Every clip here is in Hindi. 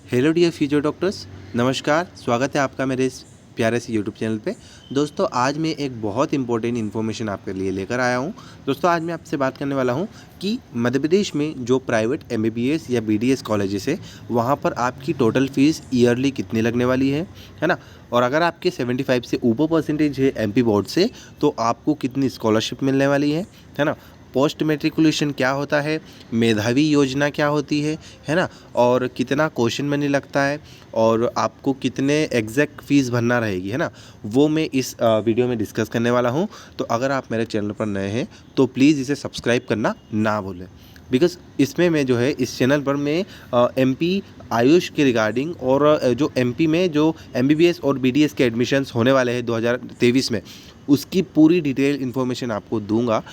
हेलो डियर फ्यूचर डॉक्टर्स, नमस्कार। स्वागत है आपका मेरे इस प्यारे से यूट्यूब चैनल पे। दोस्तों, आज मैं एक बहुत इंपॉर्टेंट इन्फॉर्मेशन आपके लिए लेकर आया हूँ। दोस्तों, आज मैं आपसे बात करने वाला हूँ कि मध्य प्रदेश में जो प्राइवेट एमबीबीएस या बीडीएस कॉलेजेस है, वहाँ पर आपकी टोटल फीस ईयरली कितनी लगने वाली है ना। और अगर आपके 75 से ऊपर परसेंटेज है एमपी बोर्ड से, तो आपको कितनी स्कॉलरशिप मिलने वाली है ना। पोस्ट मेट्रिकुलेशन क्या होता है, मेधावी योजना क्या होती है ना, और कितना क्वेश्चन मनी लगता है, और आपको कितने एग्जैक्ट फ़ीस भरना रहेगी, है ना, वो मैं इस वीडियो में डिस्कस करने वाला हूँ। तो अगर आप मेरे चैनल पर नए हैं तो प्लीज़ इसे सब्सक्राइब करना ना भूलें, बिकॉज़ इसमें मैं जो है इस चैनल पर मैं एमपी आयुष के रिगार्डिंग और जो एमपी में जो एमबीबीएस और बीडीएस के एडमिशन्स होने वाले हैं 2023 में, उसकी पूरी डिटेल इन्फॉर्मेशन आपको दूंगा।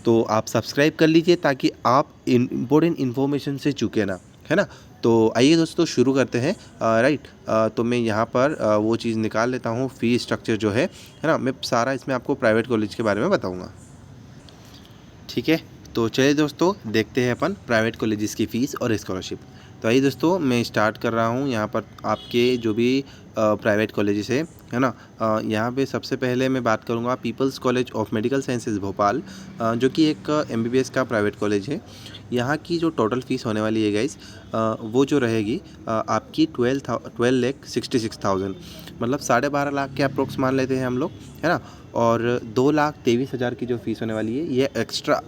तो आप सब्सक्राइब कर लीजिए ताकि आप इम्पोर्टेंट इन्फॉर्मेशन से चूके ना, है ना। तो आइए दोस्तों, शुरू करते हैं। राइट। तो मैं यहाँ पर वो चीज़ निकाल लेता हूँ, फ़ी स्ट्रक्चर जो है ना, मैं सारा इसमें आपको प्राइवेट कॉलेज के बारे में बताऊँगा। ठीक है, तो चलिए दोस्तों, देखते हैं अपन प्राइवेट कॉलेजेस की फ़ीस और स्कॉलरशिप। तो आइए दोस्तों, मैं स्टार्ट कर रहा हूँ यहाँ पर आपके जो भी प्राइवेट कॉलेजेस है ना। यहाँ पे सबसे पहले मैं बात करूँगा People's College of Medical Sciences Bhopal, जो कि एक एमबीबीएस का प्राइवेट कॉलेज है। यहाँ की जो टोटल फ़ीस होने वाली है गाइस, वो जो रहेगी आपकी 12,66,000, मतलब 12.5 लाख के अप्रोक्स मान लेते हैं हम लोग, है ना। और 2,23,000 की जो फ़ीस होने वाली है, ये एक्स्ट्रा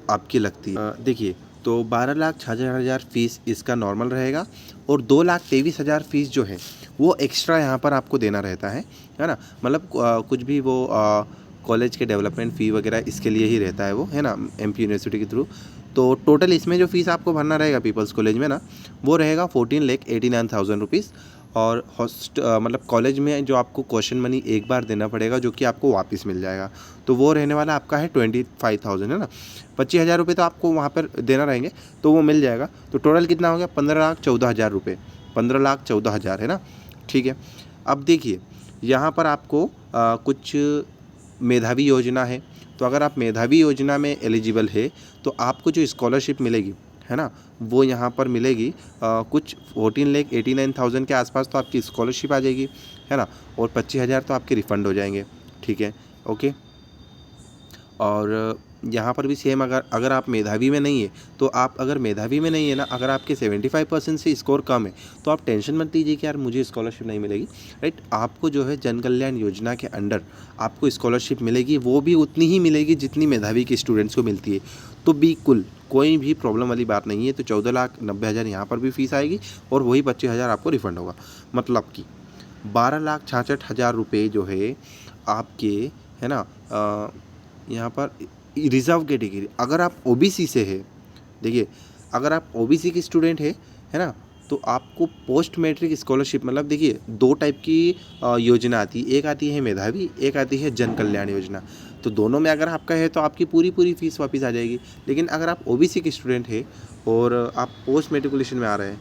आपकी लगती है। देखिए, तो 12,66,000 फ़ीस इसका नॉर्मल रहेगा, और 2,23,000 फ़ीस जो है वो एक्स्ट्रा यहाँ पर आपको देना रहता है ना। मतलब कुछ भी वो कॉलेज के डेवलपमेंट फ़ी वगैरह इसके लिए ही रहता है वो, है ना, एमपी यूनिवर्सिटी के थ्रू। तो टोटल इसमें जो फ़ीस आपको भरना रहेगा पीपल्स कॉलेज में ना, वो रहेगा 14,89,000 रुपीज़। और मतलब कॉलेज में जो आपको क्वेश्चन मनी एक बार देना पड़ेगा, जो कि आपको वापस मिल जाएगा, तो वो रहने वाला आपका है 25,000, है ना। 25,000 रुपये तो आपको वहाँ पर देना रहेंगे, तो वो मिल जाएगा। तो टोटल कितना हो गया? 15,14,000 रुपये, 15,14,000, है ना। ठीक है। अब देखिए, यहाँ पर आपको कुछ मेधावी योजना है। तो अगर आप मेधावी योजना में एलिजिबल है, तो आपको जो स्कॉलरशिप मिलेगी, है ना, वो यहाँ पर मिलेगी कुछ 14,89,000 के आसपास तो आपकी स्कॉलरशिप आ जाएगी, है ना। और 25,000 तो आपके रिफ़ंड हो जाएंगे। ठीक है, ओके। और यहाँ पर भी सेम, अगर अगर आप मेधावी में नहीं है, तो आप अगर मेधावी में नहीं है ना, अगर आपके 75% से स्कोर कम है, तो आप टेंशन मत लीजिए कि यार मुझे स्कॉलरशिप नहीं मिलेगी। राइट। आपको जो है जन कल्याण योजना के अंडर आपको स्कॉलरशिप मिलेगी, वो भी उतनी ही मिलेगी जितनी मेधावी के स्टूडेंट्स को मिलती है। तो बिल्कुल कोई भी प्रॉब्लम वाली बात नहीं है। तो 14,90,000 यहाँ पर भी फीस आएगी, और वही 25,000 आपको रिफ़ंड होगा। मतलब कि 12,66,000 रुपये जो है आपके, है ना, यहाँ पर रिज़र्व कैटेगरी, अगर आप ओबीसी से है, देखिए, अगर आप ओबीसी की स्टूडेंट है ना, तो आपको पोस्ट मैट्रिक स्कॉलरशिप, मतलब देखिए, दो टाइप की योजना आती है। एक आती है मेधावी, एक आती है जन कल्याण योजना। तो दोनों में अगर आपका है तो आपकी पूरी पूरी फीस वापस आ जाएगी। लेकिन अगर आप ओबीसी की स्टूडेंट है और आप पोस्ट मेट्रिकुलेशन में आ रहे हैं,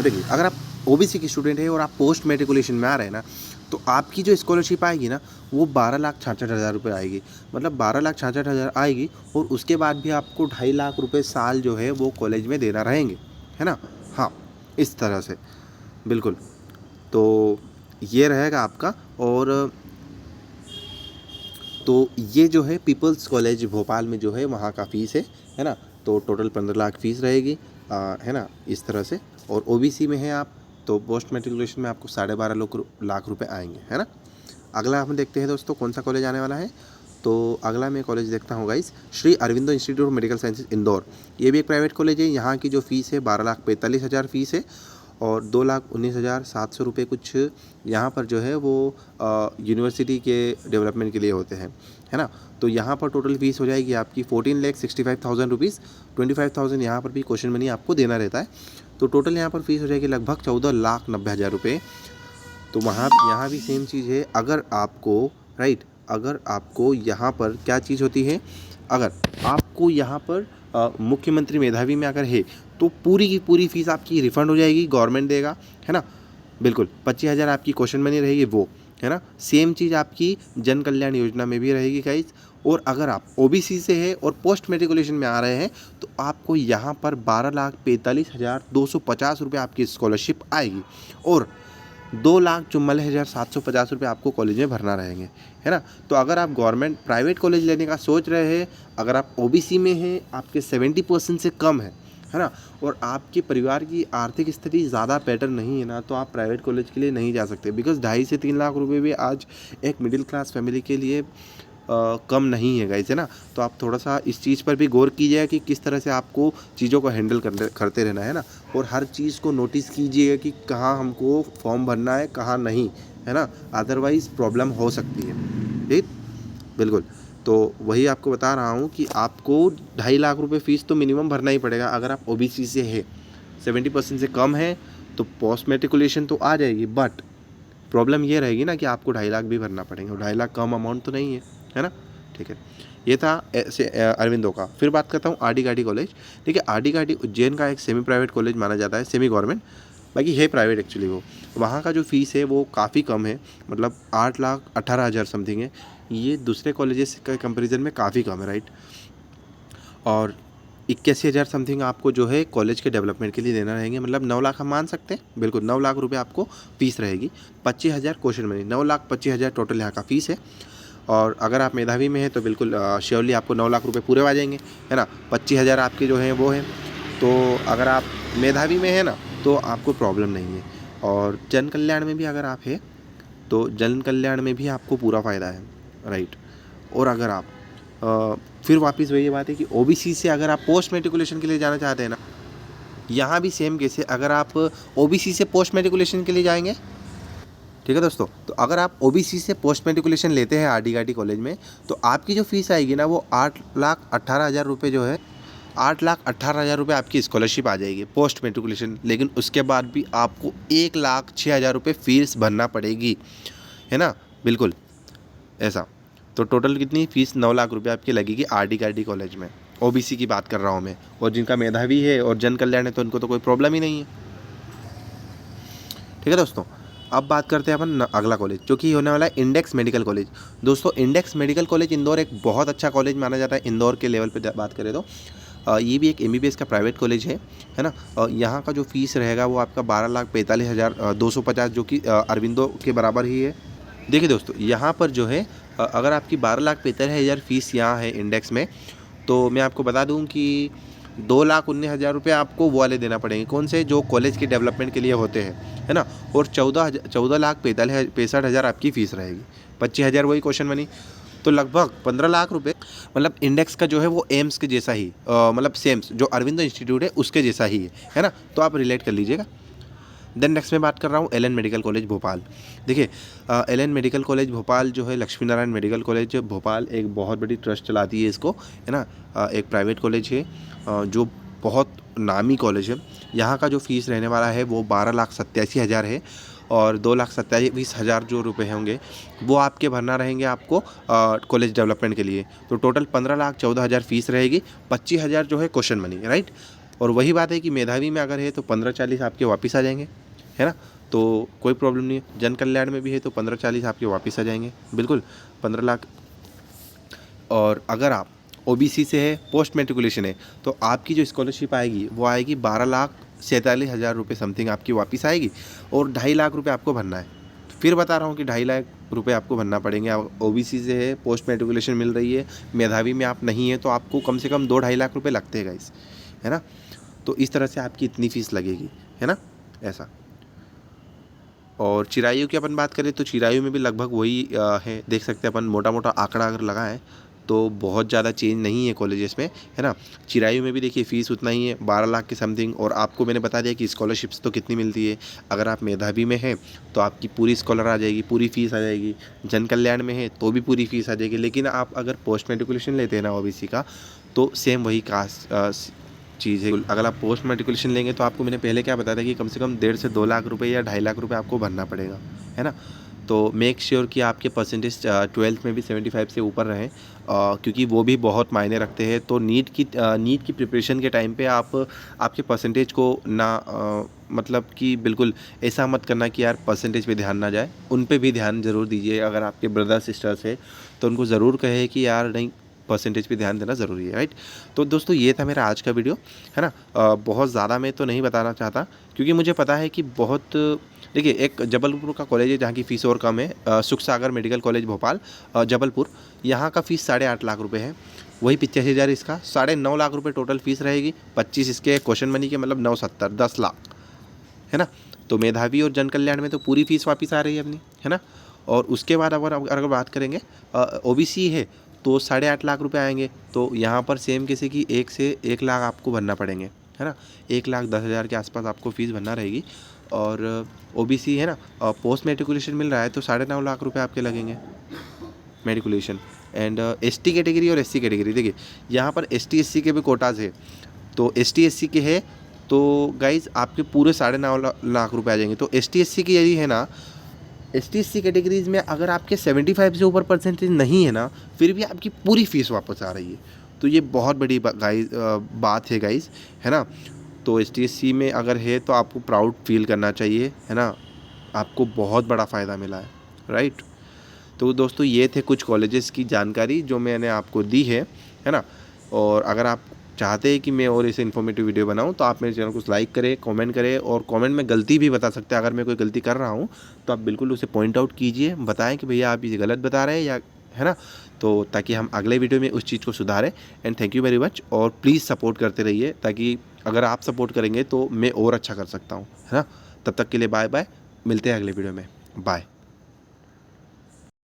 देखिए, अगर आप ओबीसी की स्टूडेंट है और आप पोस्ट मेट्रिकुलेशन में आ रहे हैं ना, तो आपकी जो स्कॉलरशिप आएगी ना, वो 12,66,000 रुपये आएगी। मतलब 12,66,000 आएगी, और उसके बाद भी आपको 2.5 लाख रुपये साल जो है वो कॉलेज में देना रहेंगे, है ना। हाँ, इस तरह से बिल्कुल। तो ये रहेगा आपका। और तो ये जो है पीपल्स कॉलेज भोपाल में जो है वहाँ का फ़ीस है ना। तो टोटल 15 लाख फ़ीस रहेगी, है ना, इस तरह से। और ओबीसी में है आप, तो पोस्ट मेट्रिकुलेशन में आपको 12.5 लाख रुपए आएंगे, है ना। अगला हम देखते हैं दोस्तों, कौन सा कॉलेज आने वाला है। तो अगला मैं कॉलेज देखता हूँ guys, Shri Aurobindo institute of Medical sciences Indore. ये भी एक प्राइवेट कॉलेज है। यहाँ की जो फ़ीस है 12,45,000 फ़ीस है, और 2,19,700 रुपये कुछ यहाँ पर जो है वो यूनिवर्सिटी के डेवलपमेंट के लिए होते हैं, है ना। तो यहाँ पर टोटल फ़ीस हो जाएगी आपकी 14,65,000 रुपीज़। 25,000 यहाँ पर भी क्वेश्चन मनी आपको देना रहता है। तो टोटल यहाँ पर फ़ीस हो जाएगी लगभग 14,90,000 रुपये। तो वहाँ यहाँ भी सेम चीज़ है। अगर आपको, राइट, अगर आपको यहाँ पर क्या चीज़ होती है, अगर आपको यहाँ पर मुख्यमंत्री मेधावी में अगर है, तो पूरी की पूरी फीस आपकी रिफ़ंड हो जाएगी, गवर्नमेंट देगा, है ना। बिल्कुल 25,000 आपकी क्वेश्चन मनी रहेगी वो, है ना। सेम चीज़ आपकी जन कल्याण योजना में भी रहेगी गाइस। और अगर आप ओबीसी से है और पोस्ट मेट्रिकुलेशन में आ रहे हैं तो आपको यहाँ पर 12,45,250 रुपये आपकी स्कॉलरशिप आएगी और 2,44,750 रुपये आपको कॉलेज में भरना रहेंगे, है ना। तो अगर आप गवर्नमेंट प्राइवेट कॉलेज लेने का सोच रहे हैं, अगर आप ओबीसी में हैं, आपके 70% से कम है ना, और आपके परिवार की आर्थिक स्थिति ज़्यादा बेटर नहीं है ना, तो आप प्राइवेट कॉलेज के लिए नहीं जा सकते। बिकॉज 2.5 से 3 लाख रुपए भी आज एक मिडिल क्लास फैमिली के लिए कम नहीं है गाइस, है ना। तो आप थोड़ा सा इस चीज़ पर भी गौर कीजिएगा कि किस तरह से आपको चीज़ों को हैंडल करते रहना है ना, और हर चीज़ को नोटिस कीजिएगा कि कहाँ हमको फॉर्म भरना है कहाँ नहीं, है ना, अदरवाइज़ प्रॉब्लम हो सकती है। ठीक, बिल्कुल। तो वही आपको बता रहा हूँ कि आपको 2.5 लाख रुपए फ़ीस तो मिनिमम भरना ही पड़ेगा अगर आप ओबीसी से है। 70% से कम है तो पोस्ट मेट्रिकुलेशन तो आ जाएगी, बट प्रॉब्लम ये रहेगी ना कि आपको 2.5 लाख भी भरना पड़ेंगे। 2.5 लाख कम अमाउंट तो नहीं है ना। ठीक है, ये था ऐसे अरविंदो का। फिर बात करता हूँ आर डी घाटी कॉलेज। देखिए, आर डी घाटी उज्जैन का एक सेमी प्राइवेट कॉलेज माना जाता है, सेमी गवर्नमेंट, बाकी है प्राइवेट एक्चुअली। वो वहाँ का जो फ़ीस है वो काफ़ी कम है, मतलब 8,18,000 समथिंग है। ये दूसरे कॉलेजेस के कंपेरिजन में काफ़ी कम है, राइट। और 81,000 समथिंग आपको जो है कॉलेज के डेवलपमेंट के लिए देना रहेंगे, मतलब 9 लाख हम मान सकते हैं, बिल्कुल 9 लाख रुपए आपको फ़ीस रहेगी। 25,000 क्वेश्चन मनी, 9,25,000 टोटल यहाँ का फ़ीस है। और अगर आप मेधावी में हैं तो बिल्कुल श्योरली आपको 9 लाख रुपए पूरे आ जाएंगे, है ना। 25,000 आपके जो हैं वो हैं। तो अगर आप मेधावी में हैं ना तो आपको प्रॉब्लम नहीं है। और जन कल्याण में भी अगर आप हैं तो जन कल्याण में भी आपको पूरा फ़ायदा है, राइट। और अगर आप फिर वापस वही बात है कि ओबीसी से अगर आप पोस्ट मेट्रिकुलेशन के लिए जाना चाहते हैं ना, यहाँ भी सेम केस है। अगर आप ओबीसी से पोस्ट मेट्रिकुलेशन के लिए जाएंगे, ठीक है दोस्तों, तो अगर आप ओबीसी से पोस्ट मेट्रिकुलेशन लेते हैं आर डी घाटी कॉलेज में, तो आपकी जो फीस आएगी ना वो 8,18,000 रुपये जो है, 8,18,000 रुपये आपकी स्कॉलरशिप आ जाएगी पोस्ट मेट्रिकुलेशन। लेकिन उसके बाद भी आपको 1,06,000 रुपये फीस भरना पड़ेगी, है ना, बिल्कुल ऐसा। तो टोटल कितनी फ़ीस, 9 लाख रुपये आपकी लगेगी आर डी घाटी कॉलेज में। ओबीसी की बात कर रहा हूँ मैं, और जिनका मेधावी है और जन कल्याण है तो उनको तो कोई प्रॉब्लम ही नहीं है। ठीक है दोस्तों, अब बात करते हैं अपन अगला कॉलेज जो कि होने वाला है इंडेक्स मेडिकल कॉलेज। दोस्तों, इंडेक्स मेडिकल कॉलेज इंदौर एक बहुत अच्छा कॉलेज माना जाता है। इंदौर के लेवल पे बात करें तो ये भी एक एमबीबीएस का प्राइवेट कॉलेज है ना। यहाँ का जो फीस रहेगा वो आपका 12,45,250 जो कि अरविंदो के बराबर ही है। देखिए दोस्तों, यहाँ पर जो है अगर आपकी 12,45,000 फीस यहाँ है इंडेक्स में, तो मैं आपको बता दूँ कि 2,19,000 रुपये आपको वो वाले देना पड़ेंगे, कौन से, जो कॉलेज के डेवलपमेंट के लिए होते हैं, है ना। और 14,65,000 आपकी फ़ीस रहेगी। 25,000 वही क्वेश्चन मनी, तो लगभग 15 लाख रुपए, मतलब इंडेक्स का जो है वो एम्स के जैसा ही, मतलब सेम्स जो अरविंदो इंस्टीट्यूट है उसके जैसा ही है ना। तो आप रिलेट कर लीजिएगा। देन नेक्स्ट मैं बात कर रहा हूँ एलएन मेडिकल कॉलेज भोपाल। देखिए, एलएन मेडिकल कॉलेज भोपाल जो है, लक्ष्मी नारायण मेडिकल कॉलेज भोपाल एक बहुत बड़ी ट्रस्ट चलाती है इसको, है ना। एक प्राइवेट कॉलेज है जो बहुत नामी कॉलेज है। यहाँ का जो फीस रहने वाला है वो 12,87,000 है, और 2,27,000 जो रुपए होंगे वो आपके भरना रहेंगे आपको कॉलेज डेवलपमेंट के लिए। तो टोटल 15,14,000 फीस रहेगी, 25,000 जो है क्वेश्चन मनी, राइट। और वही बात है कि मेधावी में अगर है तो 15-40 आपके वापस आ जाएंगे, है ना। तो कोई प्रॉब्लम नहीं है। जन कल्याण में भी है तो 15-40 आपके वापस आ जाएंगे, बिल्कुल 15 लाख। और अगर आप ओबीसी से है, पोस्ट मेट्रिकुलेशन है, तो आपकी जो स्कॉलरशिप आएगी वो आएगी 12,47,000 रुपये समथिंग आपकी वापस आएगी, और 2.5 लाख रुपये आपको भरना है। फिर बता रहा हूँ कि 2.5 लाख रुपये आपको भरना पड़ेंगे। आप ओबीसी से है, पोस्ट मेट्रिकुलेशन मिल रही है, मेधावी में आप नहीं है, तो आपको कम से कम 2-2.5 लाख रुपये लगते हैं गाइस, है ना। तो इस तरह से आपकी इतनी फ़ीस लगेगी, है ना, ऐसा। और चिरायु की अपन बात करें तो चिरायु में भी लगभग वही है, देख सकते हैं अपन, मोटा मोटा आंकड़ा अगर लगाएं तो बहुत ज़्यादा चेंज नहीं है कॉलेजेस में, है ना। चिरायु में भी देखिए फ़ीस उतना ही है, 12 लाख के समथिंग। और आपको मैंने बता दिया कि स्कॉलरशिप्स तो कितनी मिलती है। अगर आप मेधावी में हैं तो आपकी पूरी स्कॉलर आ जाएगी, पूरी फ़ीस आ जाएगी। जन कल्याण में है तो भी पूरी फ़ीस आ जाएगी। लेकिन आप अगर पोस्ट मेट्रिकुलेशन लेते हैं ना ओबीसी का, तो सेम वही कास्ट चीज़ है। अगर आप पोस्ट मेट्रिकुलेशन लेंगे तो आपको मैंने पहले क्या बताया था कि कम से कम 1.5 से 2 लाख रुपए या 2.5 लाख रुपए आपको भरना पड़ेगा, है ना। तो मेक श्योर कि आपके परसेंटेज 12th में भी 75 से ऊपर रहें, क्योंकि वो भी बहुत मायने रखते हैं। तो नीट की प्रिपरेशन के टाइम पे आपके परसेंटेज को ना मतलब कि बिल्कुल ऐसा मत करना कि यार परसेंटेज पे ध्यान ना जाए, उन पे भी ध्यान ज़रूर दीजिए। अगर आपके ब्रदर सिस्टर्स है तो उनको ज़रूर कहे कि यार नहीं, परसेंटेज पे ध्यान देना ज़रूरी है, राइट। तो दोस्तों ये था मेरा आज का वीडियो, है ना। बहुत ज़्यादा मैं तो नहीं बताना चाहता, क्योंकि मुझे पता है कि बहुत, देखिए एक जबलपुर का कॉलेज है जहाँ की फ़ीस और कम है, सुख सागर मेडिकल कॉलेज भोपाल जबलपुर, यहाँ का फ़ीस 8.5 लाख रुपये है। वही 85,000 इसका, 9.5 लाख रुपये टोटल फ़ीस रहेगी। 25 इसके क्वेश्चन मनी के, मतलब 970, 10 लाख, है ना। तो मेधावी और जन कल्याण में तो पूरी फ़ीस वापस आ रही है अपनी, है ना। और उसके बाद अगर बात करेंगे ओबीसी है तो 8.5 लाख रुपए आएंगे। तो यहाँ पर सेम किसी की 1 से 1 लाख आपको भरना पड़ेंगे, है ना। 1,10,000 के आसपास आपको फ़ीस भरना रहेगी। और ओबीसी है ना, पोस्ट मेट्रिकुलेशन मिल रहा है तो 9.5 लाख रुपए आपके लगेंगे मेट्रिकुलेशन। एंड एसटी कैटेगरी और एससी कैटेगरी, देखिए यहाँ पर एसटी एससी के भी कोटाज है। तो एसटी एससी के है तो गाइज आपके पूरे 9.5 लाख रुपए आ जाएंगे। तो एसटी एससी की यही है ना, एसटी एससी कैटेगरीज में अगर आपके 75 से ऊपर परसेंटेज नहीं है ना, फिर भी आपकी पूरी फीस वापस आ रही है। तो ये बहुत बड़ी बात है गाइज, है ना। तो एसटीएससी में अगर है तो आपको प्राउड फील करना चाहिए, है ना। आपको बहुत बड़ा फ़ायदा मिला है, राइट। तो दोस्तों ये थे कुछ कॉलेजेस की जानकारी जो मैंने आपको दी है ना। और अगर आप चाहते हैं कि मैं और इसे इन्फॉर्मेटिव वीडियो बनाऊं तो आप मेरे चैनल को लाइक करें, कमेंट करें, और कमेंट में गलती भी बता सकते हैं। अगर मैं कोई गलती कर रहा हूं तो आप बिल्कुल उसे पॉइंट आउट कीजिए, बताएं कि भैया आप ये गलत बता रहे हैं या, है ना। तो ताकि हम अगले वीडियो में उस चीज़ को सुधारें। And thank you very much, और प्लीज़ सपोर्ट करते रहिए, ताकि अगर आप सपोर्ट करेंगे तो मैं और अच्छा कर सकता हूँ, है ना। तब तक के लिए बाय बाय, मिलते हैं अगले वीडियो में, बाय।